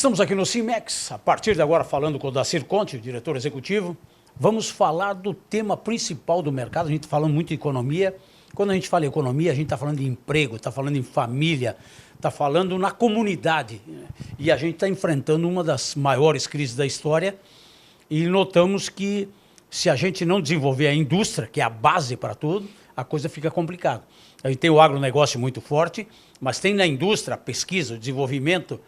Estamos aqui no Cimex, a partir de agora falando com o Dacir Conte, diretor executivo. Vamos falar do tema principal do mercado. A gente está falando muito de economia. Quando a gente fala em economia, a gente está falando de emprego, está falando em família, está falando na comunidade. E a gente está enfrentando uma das maiores crises da história e notamos que se a gente não desenvolver a indústria, que é a base para tudo, a coisa fica complicada. A gente tem o agronegócio muito forte, mas tem na indústria a pesquisa, o desenvolvimento,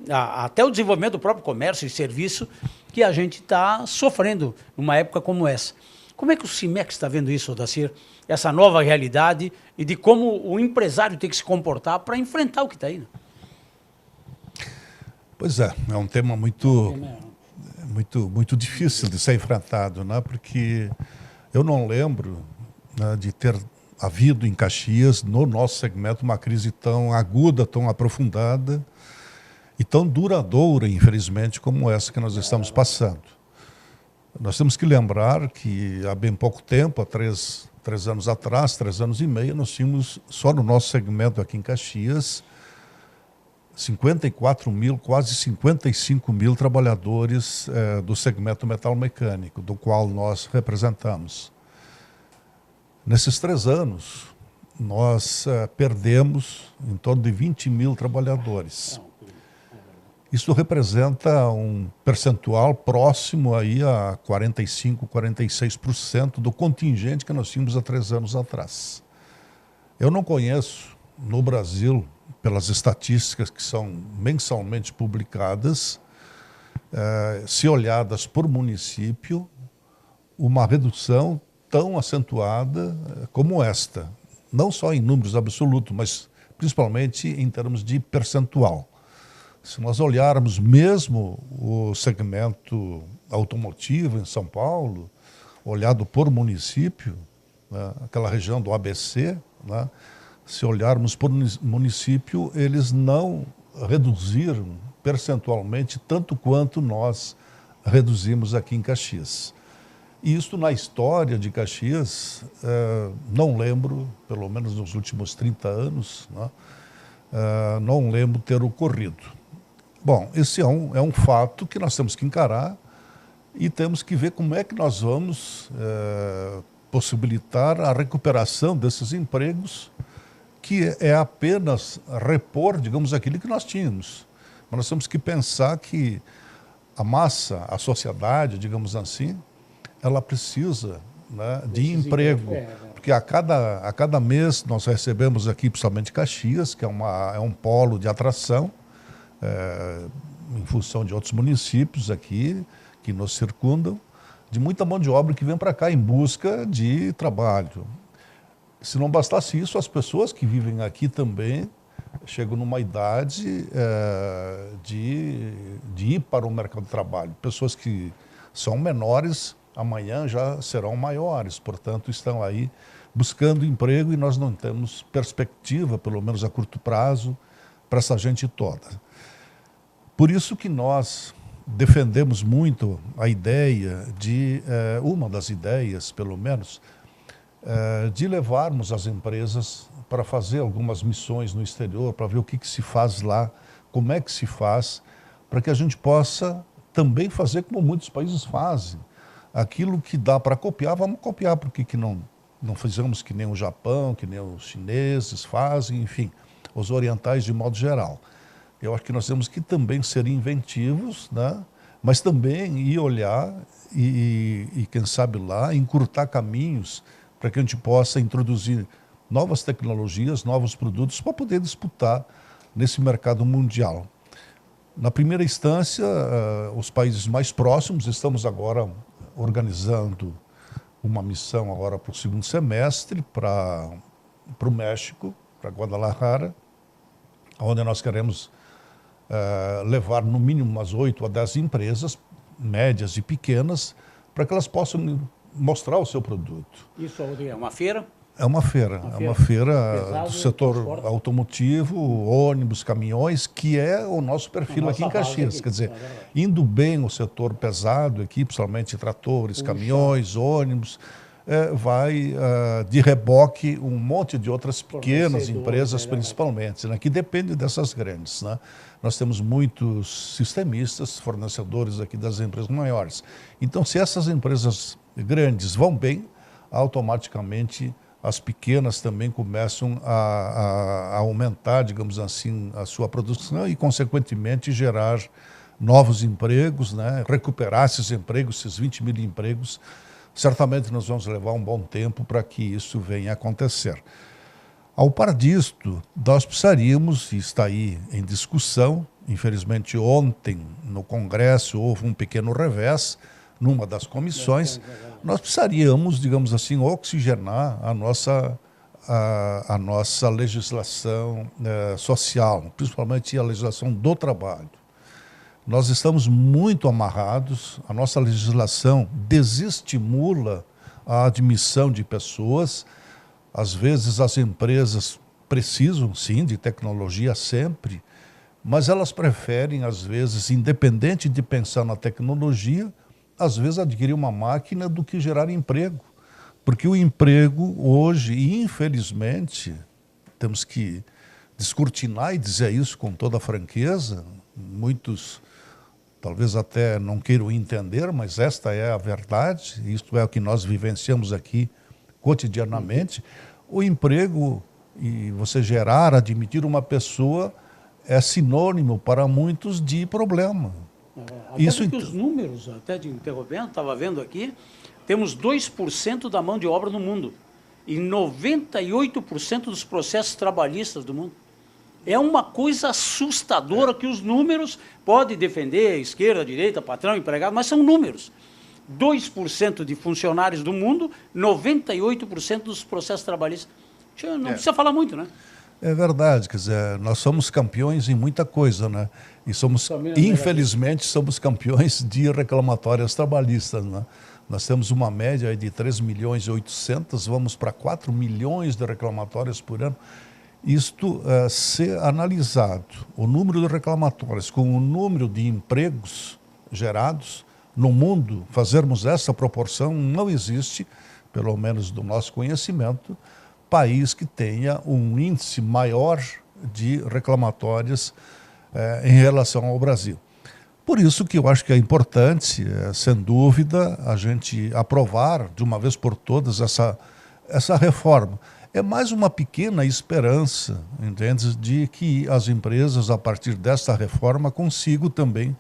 até o desenvolvimento do próprio comércio e serviço, que a gente está sofrendo numa época como essa. Como é que o Cimex está vendo isso, Dacir? Essa nova realidade e de como o empresário tem que se comportar para enfrentar o que está aí, né? Pois é um tema muito difícil de ser enfrentado, né? Porque eu não lembro, né, de ter havido em Caxias, no nosso segmento, uma crise tão aguda, tão aprofundada e tão duradoura, infelizmente, como essa que nós estamos passando. Nós temos que lembrar que há bem pouco tempo, há três anos atrás, 3 anos e meio, nós tínhamos, só no nosso segmento aqui em Caxias, 54 mil, quase 55 mil trabalhadores do segmento metalmecânico, do qual nós representamos. Nesses 3 anos, nós perdemos em torno de 20 mil trabalhadores. Isso representa um percentual próximo aí a 45%, 46% do contingente que nós tínhamos há 3 anos atrás. Eu não conheço no Brasil, pelas estatísticas que são mensalmente publicadas, se olhadas por município, uma redução tão acentuada como esta. Não só em números absolutos, mas principalmente em termos de percentual. Se nós olharmos mesmo o segmento automotivo em São Paulo, olhado por município, né, aquela região do ABC, né, se olharmos por município, eles não reduziram percentualmente tanto quanto nós reduzimos aqui em Caxias. E isso na história de Caxias, não lembro, pelo menos nos últimos 30 anos, né, não lembro ter ocorrido. Bom, esse é um fato que nós temos que encarar e temos que ver como é que nós vamos possibilitar a recuperação desses empregos, que é apenas repor, digamos, aquilo que nós tínhamos. Mas nós temos que pensar que a massa, a sociedade, digamos assim, ela precisa, né, de emprego. Porque a cada mês nós recebemos aqui, principalmente Caxias, que é um polo de atração, em função de outros municípios aqui que nos circundam, de muita mão de obra que vem para cá em busca de trabalho. Se não bastasse isso, as pessoas que vivem aqui também chegam numa idade de ir para o mercado de trabalho. Pessoas que são menores, amanhã já serão maiores, portanto estão aí buscando emprego e nós não temos perspectiva, pelo menos a curto prazo, para essa gente toda. Por isso que nós defendemos muito a ideia de, uma das ideias, pelo menos, de levarmos as empresas para fazer algumas missões no exterior, para ver o que se faz lá, como é que se faz, para que a gente possa também fazer como muitos países fazem. Aquilo que dá para copiar, vamos copiar, porque que não fizemos que nem o Japão, que nem os chineses fazem, enfim, os orientais de modo geral. Eu acho que nós temos que também ser inventivos, né? Mas também ir olhar e, quem sabe lá, encurtar caminhos para que a gente possa introduzir novas tecnologias, novos produtos para poder disputar nesse mercado mundial. Na primeira instância, os países mais próximos, estamos agora organizando uma missão agora para o 2º semestre para o México, para Guadalajara, onde nós queremos levar no mínimo umas 8 a 10 empresas, médias e pequenas, para que elas possam mostrar o seu produto. Isso é uma feira? É uma feira do setor automotivo, ônibus, caminhões, que é o nosso perfil aqui em Caxias. Quer dizer, indo bem o setor pesado aqui, principalmente tratores, caminhões, ônibus, vai de reboque um monte de outras pequenas empresas, principalmente, né, que dependem dessas grandes, né? Nós temos muitos sistemistas, fornecedores aqui das empresas maiores. Então, se essas empresas grandes vão bem, automaticamente as pequenas também começam a aumentar, digamos assim, a sua produção e, consequentemente, gerar novos empregos, né? Recuperar esses empregos, esses 20 mil empregos. Certamente nós vamos levar um bom tempo para que isso venha a acontecer. Ao par disto, nós precisaríamos, e está aí em discussão, infelizmente ontem no Congresso houve um pequeno revés numa das comissões, nós precisaríamos, digamos assim, oxigenar a nossa legislação social, principalmente a legislação do trabalho. Nós estamos muito amarrados, a nossa legislação desestimula a admissão de pessoas. Às vezes as empresas precisam, sim, de tecnologia sempre, mas elas preferem, às vezes, independente de pensar na tecnologia, às vezes adquirir uma máquina do que gerar emprego. Porque o emprego hoje, infelizmente, temos que descortinar e dizer isso com toda franqueza, muitos talvez até não queiram entender, mas esta é a verdade, isto é o que nós vivenciamos aqui cotidianamente. O emprego e você gerar, admitir uma pessoa é sinônimo para muitos de problema. Até isso, porque os números, até de interrompendo, estava vendo aqui, temos 2% da mão de obra no mundo e 98% dos processos trabalhistas do mundo. É uma coisa assustadora que os números podem defender, esquerda, direita, patrão, empregado, mas são números. 2% de funcionários do mundo, 98% dos processos trabalhistas. Não precisa falar muito, né? É verdade, quer dizer, nós somos campeões em muita coisa, né? E somos, infelizmente, somos campeões de reclamatórias trabalhistas, né? Nós temos uma média de 3.800.000, vamos para 4 milhões de reclamatórias por ano. Isto, se analisado, o número de reclamatórios com o número de empregos gerados no mundo, fazermos essa proporção, não existe, pelo menos do nosso conhecimento, país que tenha um índice maior de reclamatórias em relação ao Brasil. Por isso que eu acho que é importante, sem dúvida, a gente aprovar de uma vez por todas essa reforma. É mais uma pequena esperança, entende, de que as empresas, a partir desta reforma, consigam também,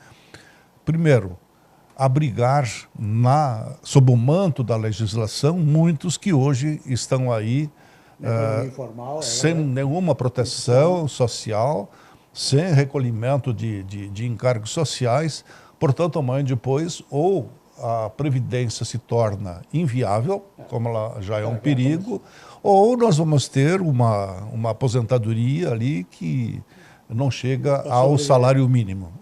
primeiro, abrigar sob o manto da legislação muitos que hoje estão aí informal, sem nenhuma proteção social, sem recolhimento de encargos sociais. Portanto, amanhã depois, ou a previdência se torna inviável, como ela já é um perigo, ou nós vamos ter uma aposentadoria ali que não chega ao salário mínimo,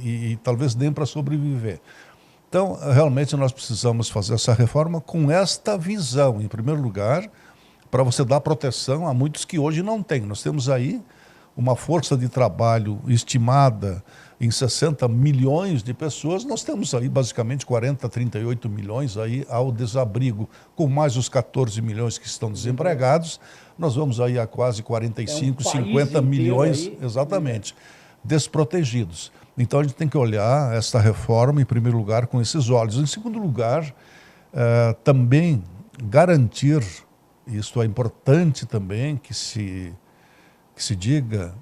e talvez nem para sobreviver. Então, realmente nós precisamos fazer essa reforma com esta visão, em primeiro lugar, para você dar proteção a muitos que hoje não têm. Nós temos aí uma força de trabalho estimada em 60 milhões de pessoas, nós temos aí basicamente 40, 38 milhões aí ao desabrigo, com mais os 14 milhões que estão desempregados, nós vamos aí a quase 45, 50 milhões, exatamente, desprotegidos. Então a gente tem que olhar esta reforma, em primeiro lugar, com esses olhos. Em segundo lugar, também garantir, isso é importante também que se diga,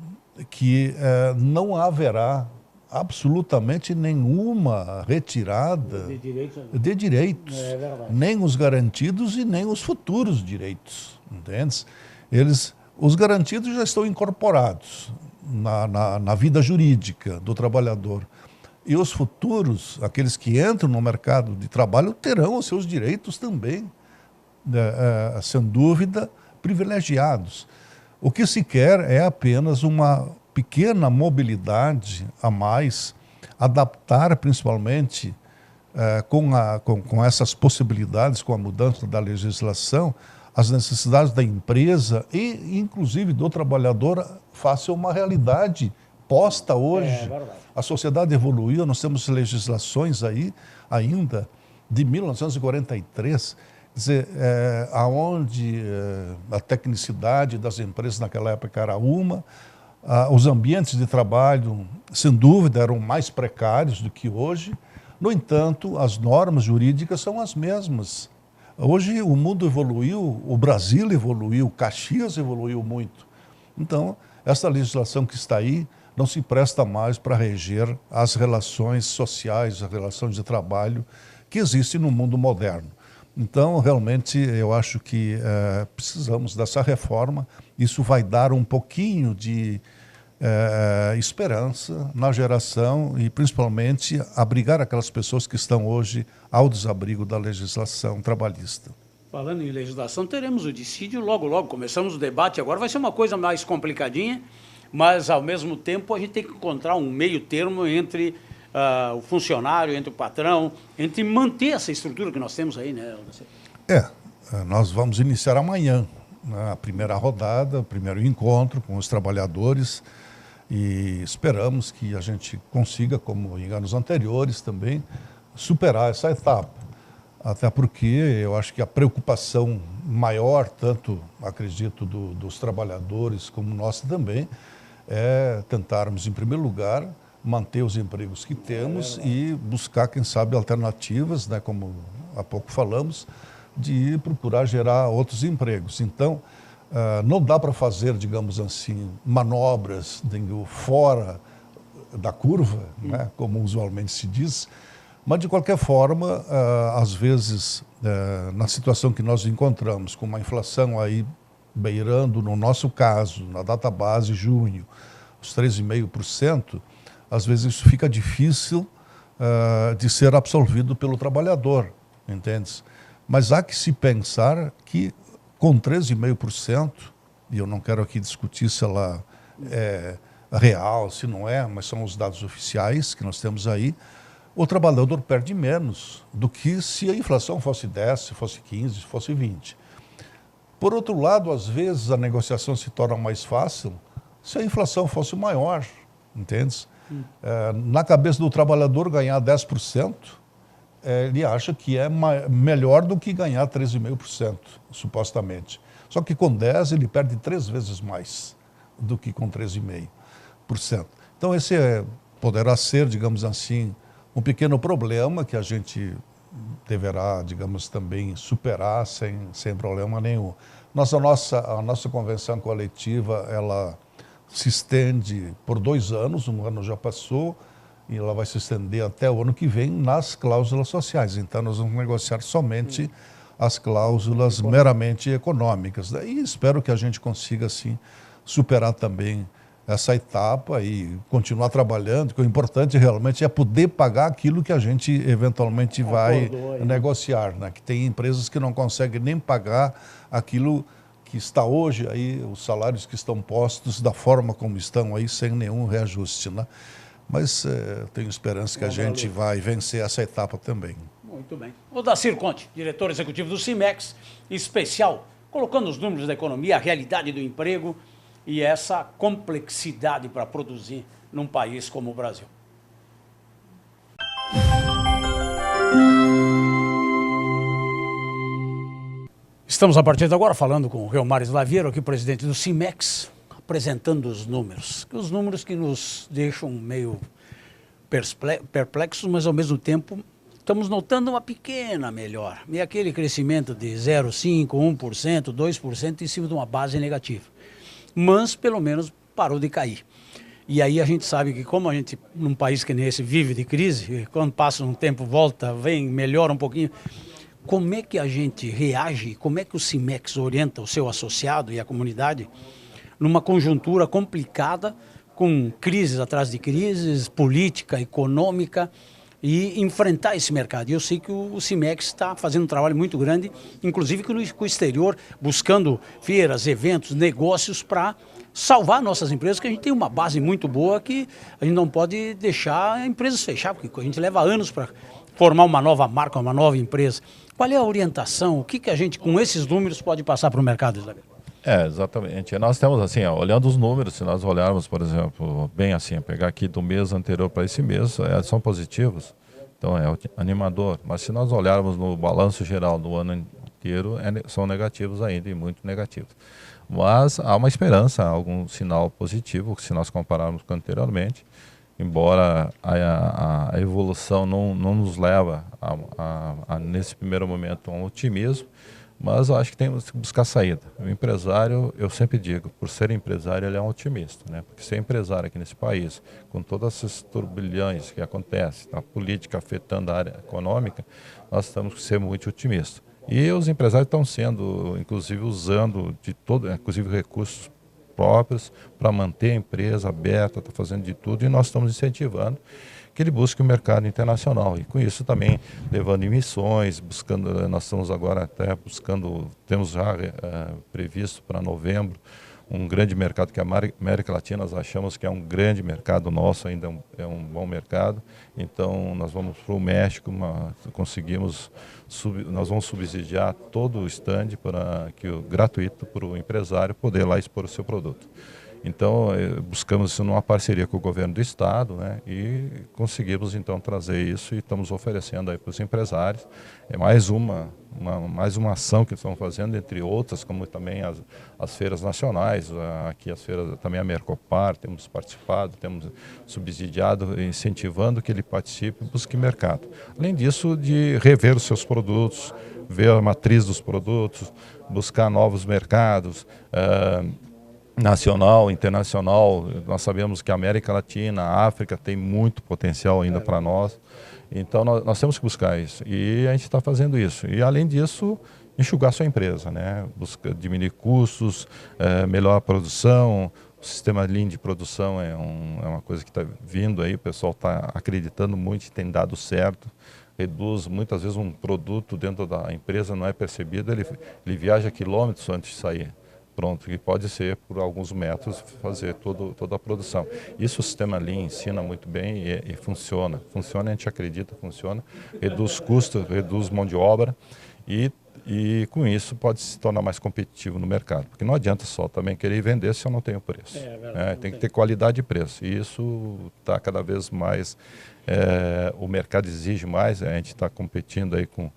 que não haverá absolutamente nenhuma retirada de direitos, nem os garantidos e nem os futuros direitos, entende? Os garantidos já estão incorporados na vida jurídica do trabalhador, e os futuros, aqueles que entram no mercado de trabalho, terão os seus direitos também, sem dúvida, privilegiados. O que se quer é apenas uma pequena mobilidade a mais, adaptar principalmente com essas possibilidades, com a mudança da legislação, as necessidades da empresa e, inclusive, do trabalhador, face a uma realidade posta hoje. A sociedade evoluiu, nós temos legislações aí ainda de 1943 dizer, aonde a tecnicidade das empresas naquela época era uma, os ambientes de trabalho, sem dúvida, eram mais precários do que hoje. No entanto, as normas jurídicas são as mesmas. Hoje o mundo evoluiu, o Brasil evoluiu, Caxias evoluiu muito. Então, essa legislação que está aí não se presta mais para reger as relações sociais, as relações de trabalho que existem no mundo moderno. Então, realmente, eu acho que precisamos dessa reforma. Isso vai dar um pouquinho de esperança na geração e, principalmente, abrigar aquelas pessoas que estão hoje ao desabrigo da legislação trabalhista. Falando em legislação, teremos o dissídio logo, logo. Começamos o debate agora. Vai ser uma coisa mais complicadinha, mas, ao mesmo tempo, a gente tem que encontrar um meio termo entre o funcionário, entre o patrão, entre manter essa estrutura que nós temos aí, né, Aldacir? Nós vamos iniciar amanhã, né, a primeira rodada, o primeiro encontro com os trabalhadores, e esperamos que a gente consiga, como em anos anteriores também, superar essa etapa. Até porque eu acho que a preocupação maior, tanto, acredito, dos trabalhadores como nossa também, é tentarmos, em primeiro lugar, manter os empregos que temos e buscar, quem sabe, alternativas, né, como há pouco falamos, de procurar gerar outros empregos. Então, não dá para fazer, digamos assim, manobras fora da curva, né, como usualmente se diz, mas, de qualquer forma, às vezes, na situação que nós encontramos, com uma inflação aí beirando, no nosso caso, na data base, junho, os 13,5%, às vezes isso fica difícil de ser absolvido pelo trabalhador, entende? Mas há que se pensar que com 13,5%, e eu não quero aqui discutir se ela é real, se não é, mas são os dados oficiais que nós temos aí, o trabalhador perde menos do que se a inflação fosse 10, se fosse 15, se fosse 20. Por outro lado, às vezes a negociação se torna mais fácil se a inflação fosse maior, entende? Na cabeça do trabalhador, ganhar 10%, ele acha que é melhor do que ganhar 13,5%, supostamente. Só que com 10% ele perde 3 vezes mais do que com 13,5%. Então esse poderá ser, digamos assim, um pequeno problema que a gente deverá, digamos, também superar sem problema nenhum. A nossa convenção coletiva, ela se estende por 2 anos, um ano já passou, e ela vai se estender até o ano que vem nas cláusulas sociais. Então, nós vamos negociar somente as cláusulas meramente econômicas. E espero que a gente consiga, assim, superar também essa etapa e continuar trabalhando, porque o importante realmente é poder pagar aquilo que a gente eventualmente vai negociar, né? Que tem empresas que não conseguem nem pagar aquilo que está hoje aí, os salários que estão postos da forma como estão aí, sem nenhum reajuste, né? Mas tenho esperança que a gente vai vencer essa etapa também. Muito bem. O Aldacir Conte, diretor executivo do Cimex, especial, colocando os números da economia, a realidade do emprego e essa complexidade para produzir num país como o Brasil. Estamos, a partir de agora, falando com o Reomar Slaviero, aqui, presidente do Cimex, apresentando os números que nos deixam meio perplexos, mas, ao mesmo tempo, estamos notando uma pequena melhora. E aquele crescimento de 0,5%, 1%, 2% em cima de uma base negativa. Mas, pelo menos, parou de cair. E aí a gente sabe que, como a gente, num país que nem esse, vive de crise, quando passa um tempo, volta, vem, melhora um pouquinho. Como é que a gente reage, como é que o Cimex orienta o seu associado e a comunidade numa conjuntura complicada, com crises atrás de crises, política, econômica, e enfrentar esse mercado? E eu sei que o Cimex está fazendo um trabalho muito grande, inclusive com o exterior, buscando feiras, eventos, negócios para salvar nossas empresas, que a gente tem uma base muito boa que a gente não pode deixar empresas fechar, porque a gente leva anos para formar uma nova marca, uma nova empresa. Qual é a orientação? O que a gente, com esses números, pode passar para o mercado, Isabel? Exatamente. Nós temos, assim, olhando os números, se nós olharmos, por exemplo, bem assim, pegar aqui do mês anterior para esse mês, são positivos, então é animador. Mas se nós olharmos no balanço geral do ano inteiro são negativos ainda e muito negativos. Mas há uma esperança, algum sinal positivo, se nós compararmos com anteriormente, embora a evolução não nos leva nesse primeiro momento a um otimismo, mas eu acho que temos que buscar saída. O empresário, eu sempre digo, por ser empresário, ele é um otimista, né? Porque ser empresário aqui nesse país, com todas essas turbilhões que acontecem, a política afetando a área econômica, nós temos que ser muito otimistas. E os empresários estão sendo, inclusive, usando de todo, inclusive recursos próprios para manter a empresa aberta, está fazendo de tudo, e nós estamos incentivando que ele busque o mercado internacional. E com isso também levando emissões, buscando, nós estamos agora até buscando, temos já previsto para novembro, um grande mercado que a América Latina, nós achamos que é um grande mercado nosso, ainda é um bom mercado. Então nós vamos para o México, nós vamos subsidiar todo o stand gratuito para o empresário poder lá expor o seu produto. Então, buscamos isso numa parceria com o governo do estado, né, e conseguimos então trazer isso e estamos oferecendo aí para os empresários. É mais uma ação que estamos fazendo, entre outras, como também as feiras nacionais, aqui as feiras, também a Mercopar, temos participado, temos subsidiado, incentivando que ele participe e busque mercado. Além disso, de rever os seus produtos, ver a matriz dos produtos, buscar novos mercados, nacional, internacional. Nós sabemos que a América Latina, a África tem muito potencial ainda para nós. Então nós temos que buscar isso e a gente está fazendo isso. E além disso, enxugar sua empresa, né? Buscar diminuir custos, melhorar a produção. O sistema Lean de produção é uma coisa que está vindo aí, o pessoal está acreditando muito e tem dado certo. Reduz, muitas vezes um produto dentro da empresa não é percebido, ele viaja quilômetros antes de sair. Pronto, e pode ser por alguns metros fazer toda a produção. Isso o sistema Lean ensina muito bem e funciona. Funciona, a gente acredita, funciona. Reduz custos, reduz mão de obra e com isso pode se tornar mais competitivo no mercado. Porque não adianta só também querer vender se eu não tenho preço. Tem que ter qualidade e preço. E isso está cada vez mais, o mercado exige mais, a gente está competindo aí com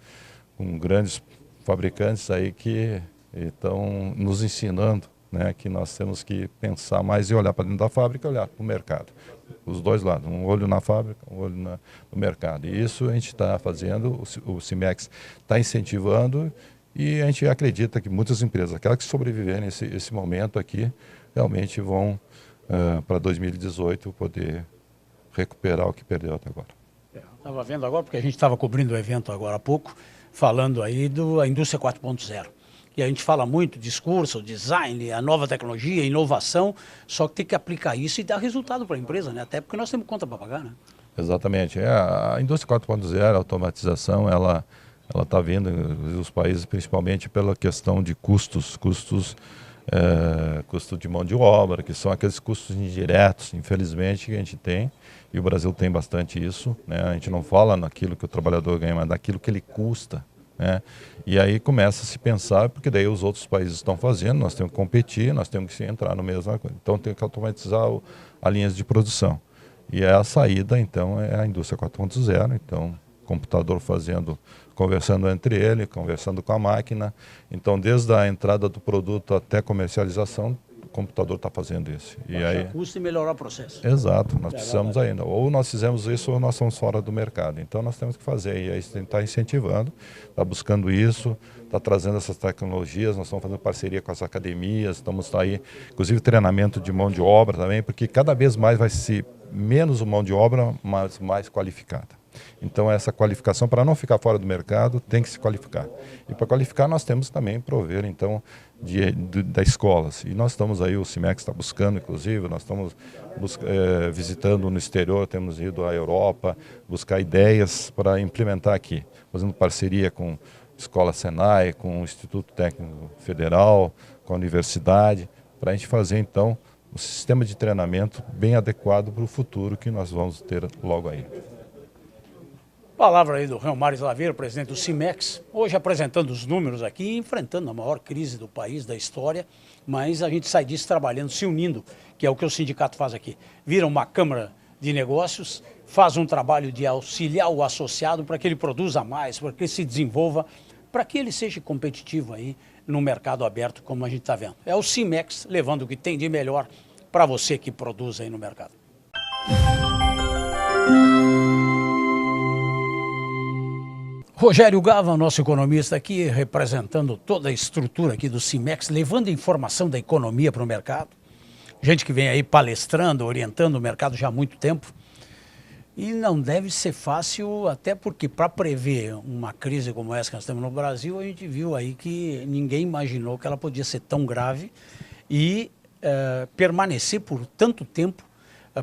grandes fabricantes aí que estão nos ensinando, né, que nós temos que pensar mais e olhar para dentro da fábrica e olhar para o mercado. Os dois lados, um olho na fábrica, um olho no mercado. E isso a gente está fazendo, o Cimex está incentivando e a gente acredita que muitas empresas, aquelas que sobreviverem esse momento aqui, realmente vão, para 2018, poder recuperar o que perdeu até agora. Estava vendo agora, porque a gente estava cobrindo o evento agora há pouco, falando aí da indústria 4.0. E a gente fala muito, discurso, design, a nova tecnologia, inovação, só que tem que aplicar isso e dar resultado para a empresa, né? Até porque nós temos conta para pagar, né? Exatamente. A indústria 4.0, a automatização, ela está vindo, os países, principalmente pela questão de custo de mão de obra, que são aqueles custos indiretos, infelizmente, que a gente tem, e o Brasil tem bastante isso, né? A gente não fala naquilo que o trabalhador ganha, mas naquilo que ele custa, né? E aí começa a se pensar, porque daí os outros países estão fazendo, nós temos que competir, nós temos que entrar no mesmo coisa. Então tem que automatizar as linhas de produção. E a saída, então, é a indústria 4.0, então computador conversando entre ele, conversando com a máquina. Então desde a entrada do produto até comercialização, o computador está fazendo isso. Baixar custo e melhorar o processo. Exato, nós precisamos ainda. Ou nós fizemos isso ou nós estamos fora do mercado. Então nós temos que fazer. E aí a gente está incentivando, está buscando isso, está trazendo essas tecnologias. Nós estamos fazendo parceria com as academias, estamos aí, inclusive treinamento de mão de obra também, porque cada vez mais vai ser menos mão de obra, mas mais qualificada. Então essa qualificação, para não ficar fora do mercado, tem que se qualificar. E para qualificar nós temos também prover, então, das escolas. E nós estamos aí, o Cimex está buscando, inclusive, nós estamos visitando no exterior, temos ido à Europa, buscar ideias para implementar aqui, fazendo parceria com a Escola Senai, com o Instituto Técnico Federal, com a universidade, para a gente fazer, então, um sistema de treinamento bem adequado para o futuro que nós vamos ter logo aí. Palavra aí do Reomar Slaveiro, presidente do Cimex, hoje apresentando os números aqui, enfrentando a maior crise do país, da história, mas a gente sai disso trabalhando, se unindo, que é o que o sindicato faz aqui. Vira uma câmara de negócios, faz um trabalho de auxiliar o associado para que ele produza mais, para que ele se desenvolva, para que ele seja competitivo aí no mercado aberto, como a gente está vendo. É o Cimex levando o que tem de melhor para você que produz aí no mercado. Rogério Gava, nosso economista aqui, representando toda a estrutura aqui do Cimex, levando informação da economia para o mercado. Gente que vem aí palestrando, orientando o mercado já há muito tempo. E não deve ser fácil, até porque para prever uma crise como essa que nós temos no Brasil, a gente viu aí que ninguém imaginou que ela podia ser tão grave e permanecer por tanto tempo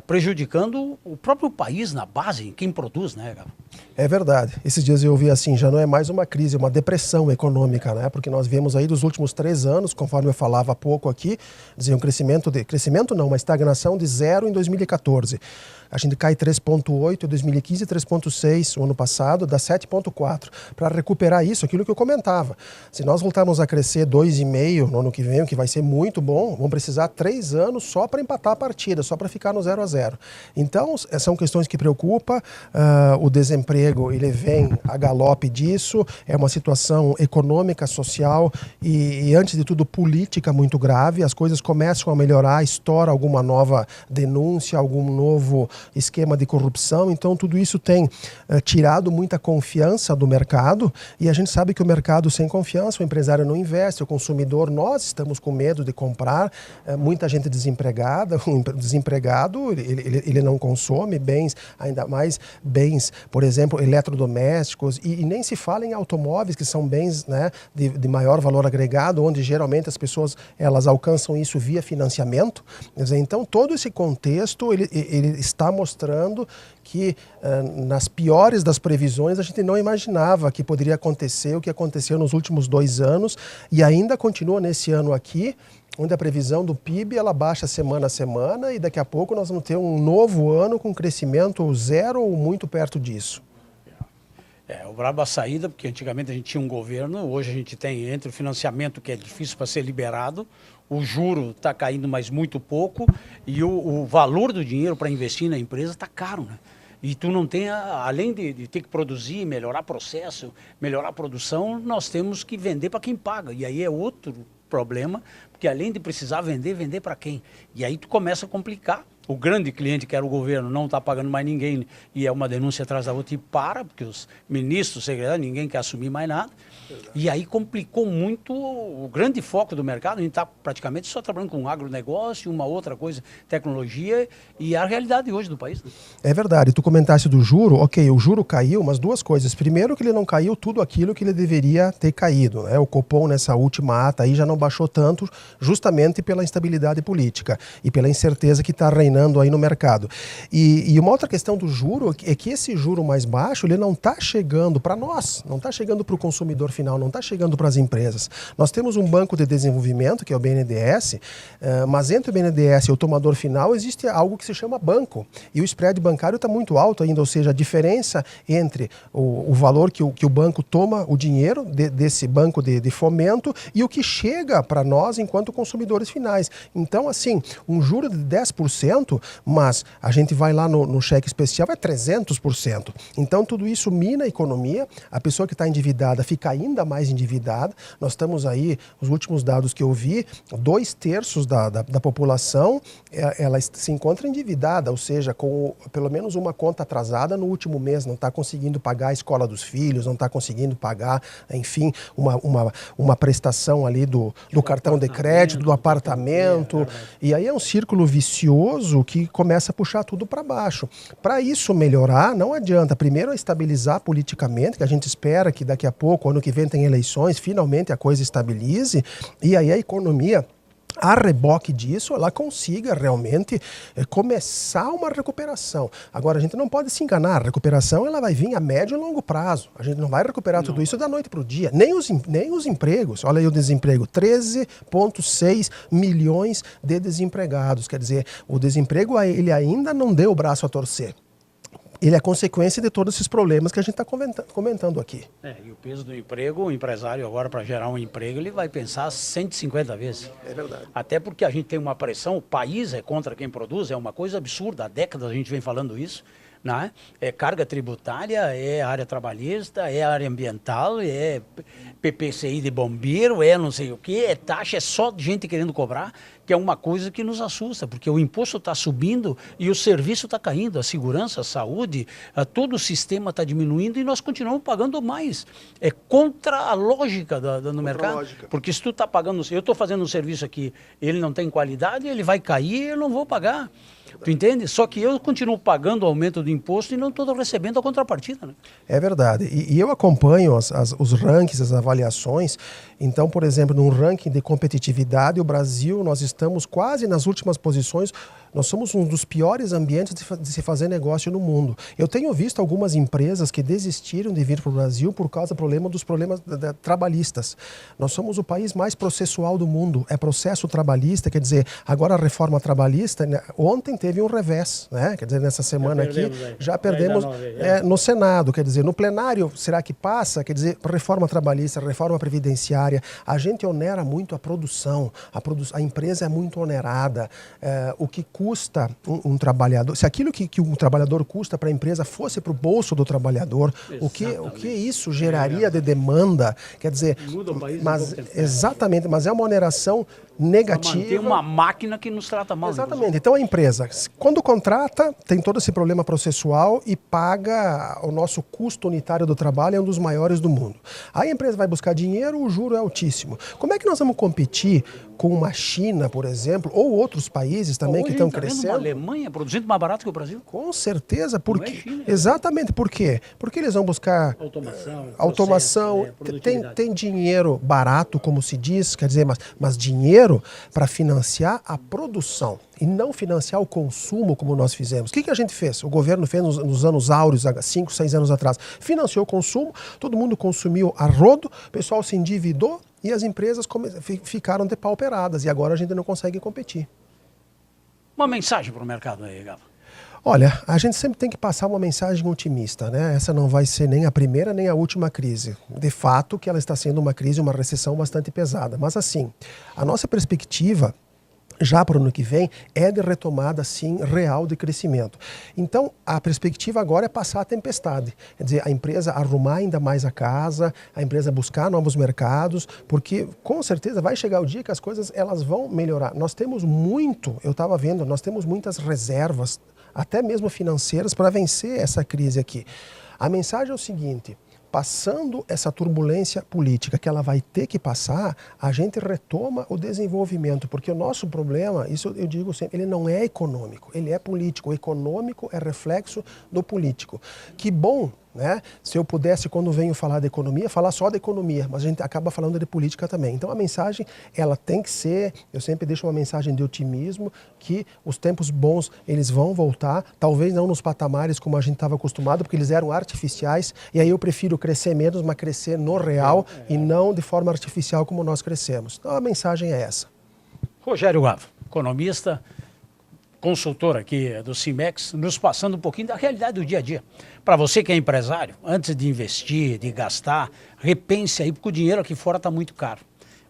prejudicando o próprio país na base, quem produz, né, Gava? É verdade. Esses dias eu ouvi assim, já não é mais uma crise, é uma depressão econômica, né? Porque nós vemos aí dos últimos 3 anos, conforme eu falava há pouco aqui, dizer uma estagnação de 0 em 2014. A gente cai 3,8 em 2015, 3,6 o ano passado, dá 7,4. Para recuperar isso, aquilo que eu comentava. Se nós voltarmos a crescer 2,5 no ano que vem, o que vai ser muito bom, vão precisar 3 anos só para empatar a partida, só para ficar no 0-0. Então, são questões que preocupam. O desemprego, ele vem a galope disso. É uma situação econômica, social e antes de tudo, política muito grave. As coisas começam a melhorar, estoura alguma nova denúncia, algum novo esquema de corrupção, então tudo isso tem tirado muita confiança do mercado e a gente sabe que o mercado sem confiança, o empresário não investe, o consumidor, nós estamos com medo de comprar, muita gente desempregada, o desempregado ele não consome bens, ainda mais bens, por exemplo, eletrodomésticos e nem se fala em automóveis que são bens, né, de maior valor agregado, onde geralmente as pessoas elas alcançam isso via financiamento. Quer dizer, então todo esse contexto ele está mostrando que nas piores das previsões a gente não imaginava que poderia acontecer o que aconteceu nos últimos 2 anos e ainda continua nesse ano aqui, onde a previsão do PIB ela baixa semana a semana e daqui a pouco nós vamos ter um novo ano com crescimento 0 ou muito perto disso. O brabo a saída, porque antigamente a gente tinha um governo, hoje a gente tem entre o financiamento que é difícil para ser liberado, o juro está caindo mais muito pouco e o valor do dinheiro para investir na empresa está caro, né? E tu não tem, além de ter que produzir, melhorar processo, melhorar a produção, nós temos que vender para quem paga. E aí é outro problema, porque além de precisar vender para quem? E aí tu começa a complicar. O grande cliente, que era o governo, não está pagando mais ninguém e é uma denúncia atrás da outra e para, porque os ministros, secretários, ninguém quer assumir mais nada. E aí complicou muito o grande foco do mercado. A gente está praticamente só trabalhando com agronegócio, uma outra coisa, tecnologia e a realidade hoje do país. Né? É verdade. Tu comentaste do juro, ok, o juro caiu, mas 2 coisas. Primeiro que ele não caiu tudo aquilo que ele deveria ter caído, né? O Copom nessa última ata aí já não baixou tanto, justamente pela instabilidade política e pela incerteza que está reinando aí no mercado. E uma outra questão do juro é que esse juro mais baixo, ele não está chegando para nós, não está chegando para o consumidor final, não está chegando para as empresas. Nós temos um banco de desenvolvimento, que é o BNDES, mas entre o BNDES e o tomador final existe algo que se chama banco. E o spread bancário está muito alto ainda, ou seja, a diferença entre o valor que o banco toma, o dinheiro desse banco de fomento e o que chega para nós enquanto consumidores finais. Então, assim, um juro de 10%, mas a gente vai lá no cheque especial, é 300%. Então, tudo isso mina a economia, a pessoa que está endividada fica ainda mais endividada. Nós estamos aí, os últimos dados que eu vi, 2/3 da população, ela se encontra endividada, ou seja, com pelo menos uma conta atrasada no último mês, não está conseguindo pagar a escola dos filhos, não está conseguindo pagar, enfim, uma prestação ali do cartão de crédito, do apartamento, e aí é um círculo vicioso que começa a puxar tudo para baixo. Para isso melhorar, não adianta, primeiro é estabilizar politicamente, que a gente espera que daqui a pouco, ano que vem tem eleições, finalmente a coisa estabilize, e aí a economia, a reboque disso, ela consiga realmente começar uma recuperação. Agora, a gente não pode se enganar, a recuperação ela vai vir a médio e longo prazo. A gente não vai recuperar tudo isso da noite para o dia, nem os empregos. Olha aí o desemprego, 13,6 milhões de desempregados. Quer dizer, o desemprego ele ainda não deu o braço a torcer. Ele é consequência de todos esses problemas que a gente está comentando aqui. E o peso do emprego, o empresário agora para gerar um emprego, ele vai pensar 150 vezes. É verdade. Até porque a gente tem uma pressão, o país é contra quem produz, é uma coisa absurda, há décadas a gente vem falando isso, né? É carga tributária, é área trabalhista, é área ambiental, é PPCI de bombeiro, é não sei o que, é taxa, é só gente querendo cobrar, que é uma coisa que nos assusta, porque o imposto está subindo e o serviço está caindo, a segurança, a saúde, todo o sistema está diminuindo e nós continuamos pagando mais. É contra a lógica do mercado, porque se tu está pagando, eu estou fazendo um serviço aqui, ele não tem qualidade, ele vai cair, eu não vou pagar. Tu entende? Só que eu continuo pagando o aumento do imposto e não estou recebendo a contrapartida. Né? É verdade. E eu acompanho os rankings, as avaliações. Então, por exemplo, num ranking de competitividade, o Brasil, nós estamos quase nas últimas posições. Nós somos um dos piores ambientes de se fazer negócio no mundo. Eu tenho visto algumas empresas que desistiram de vir para o Brasil por causa dos problemas trabalhistas. Nós somos o país mais processual do mundo. É processo trabalhista, quer dizer, agora a reforma trabalhista, né, ontem teve um revés, né? Quer dizer, nessa semana aqui já perdemos no Senado, quer dizer, no plenário, será que passa? Quer dizer, reforma trabalhista, reforma previdenciária, a gente onera muito a produção, a empresa é muito onerada, o que custa um trabalhador, se aquilo que um trabalhador custa para a empresa fosse para o bolso do trabalhador, o que isso geraria de demanda, quer dizer, exatamente, mas é uma oneração negativa. Tem uma máquina que nos trata mal. Exatamente. Então a empresa, quando contrata, tem todo esse problema processual e paga o nosso custo unitário do trabalho, é um dos maiores do mundo. Aí a empresa vai buscar dinheiro, o juro é altíssimo. Como é que nós vamos competir com uma China, por exemplo, ou outros países também que estão crescendo? Uma Alemanha produzindo mais barato que o Brasil? Com certeza, porque exatamente, por quê? Porque eles vão buscar automação, tem dinheiro barato, como se diz, quer dizer, mas dinheiro para financiar a produção e não financiar o consumo como nós fizemos. O que a gente fez? O governo fez nos anos áureos, 5, 6 anos atrás. Financiou o consumo, todo mundo consumiu a rodo, o pessoal se endividou e as empresas ficaram depauperadas e agora a gente não consegue competir. Uma mensagem para o mercado aí, Gava. Olha, a gente sempre tem que passar uma mensagem otimista, né? Essa não vai ser nem a primeira nem a última crise. De fato que ela está sendo uma crise, uma recessão bastante pesada. Mas assim, a nossa perspectiva já para o ano que vem é de retomada, sim, real de crescimento. Então, a perspectiva agora é passar a tempestade. Quer dizer, a empresa arrumar ainda mais a casa, a empresa buscar novos mercados, porque com certeza vai chegar o dia que as coisas elas vão melhorar. Nós temos muito, eu estava vendo, nós temos muitas reservas, até mesmo financeiras, para vencer essa crise aqui. A mensagem é o seguinte: passando essa turbulência política que ela vai ter que passar, a gente retoma o desenvolvimento, porque o nosso problema, isso eu digo sempre, ele não é econômico, ele é político. O econômico é reflexo do político. Que bom, né? Se eu pudesse, quando venho falar de economia, falar só da economia, mas a gente acaba falando de política também. Então a mensagem, ela tem que ser, eu sempre deixo uma mensagem de otimismo, que os tempos bons, eles vão voltar, talvez não nos patamares como a gente estava acostumado, porque eles eram artificiais, e aí eu prefiro crescer menos, mas crescer no real e não de forma artificial como nós crescemos. Então a mensagem é essa. Rogério Gava, economista, consultor aqui do Cimex, nos passando um pouquinho da realidade do dia a dia. Para você que é empresário, antes de investir, de gastar, repense aí, porque o dinheiro aqui fora está muito caro.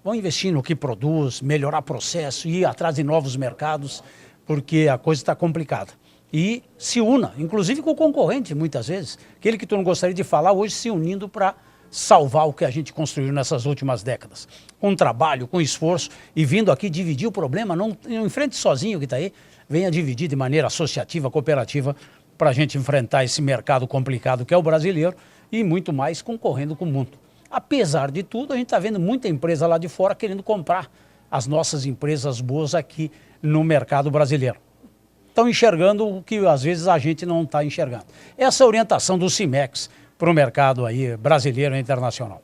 Vão investir no que produz, melhorar processo, ir atrás de novos mercados, porque a coisa está complicada. E se una, inclusive com o concorrente, muitas vezes. Aquele que tu não gostaria de falar, hoje se unindo para salvar o que a gente construiu nessas últimas décadas. Com trabalho, com esforço e vindo aqui dividir o problema, não enfrente sozinho que está aí, venha dividir de maneira associativa, cooperativa, para a gente enfrentar esse mercado complicado que é o brasileiro e muito mais concorrendo com o mundo. Apesar de tudo, a gente está vendo muita empresa lá de fora querendo comprar as nossas empresas boas aqui no mercado brasileiro. Estão enxergando o que às vezes a gente não está enxergando. Essa é a orientação do Cimex para o mercado aí brasileiro e internacional.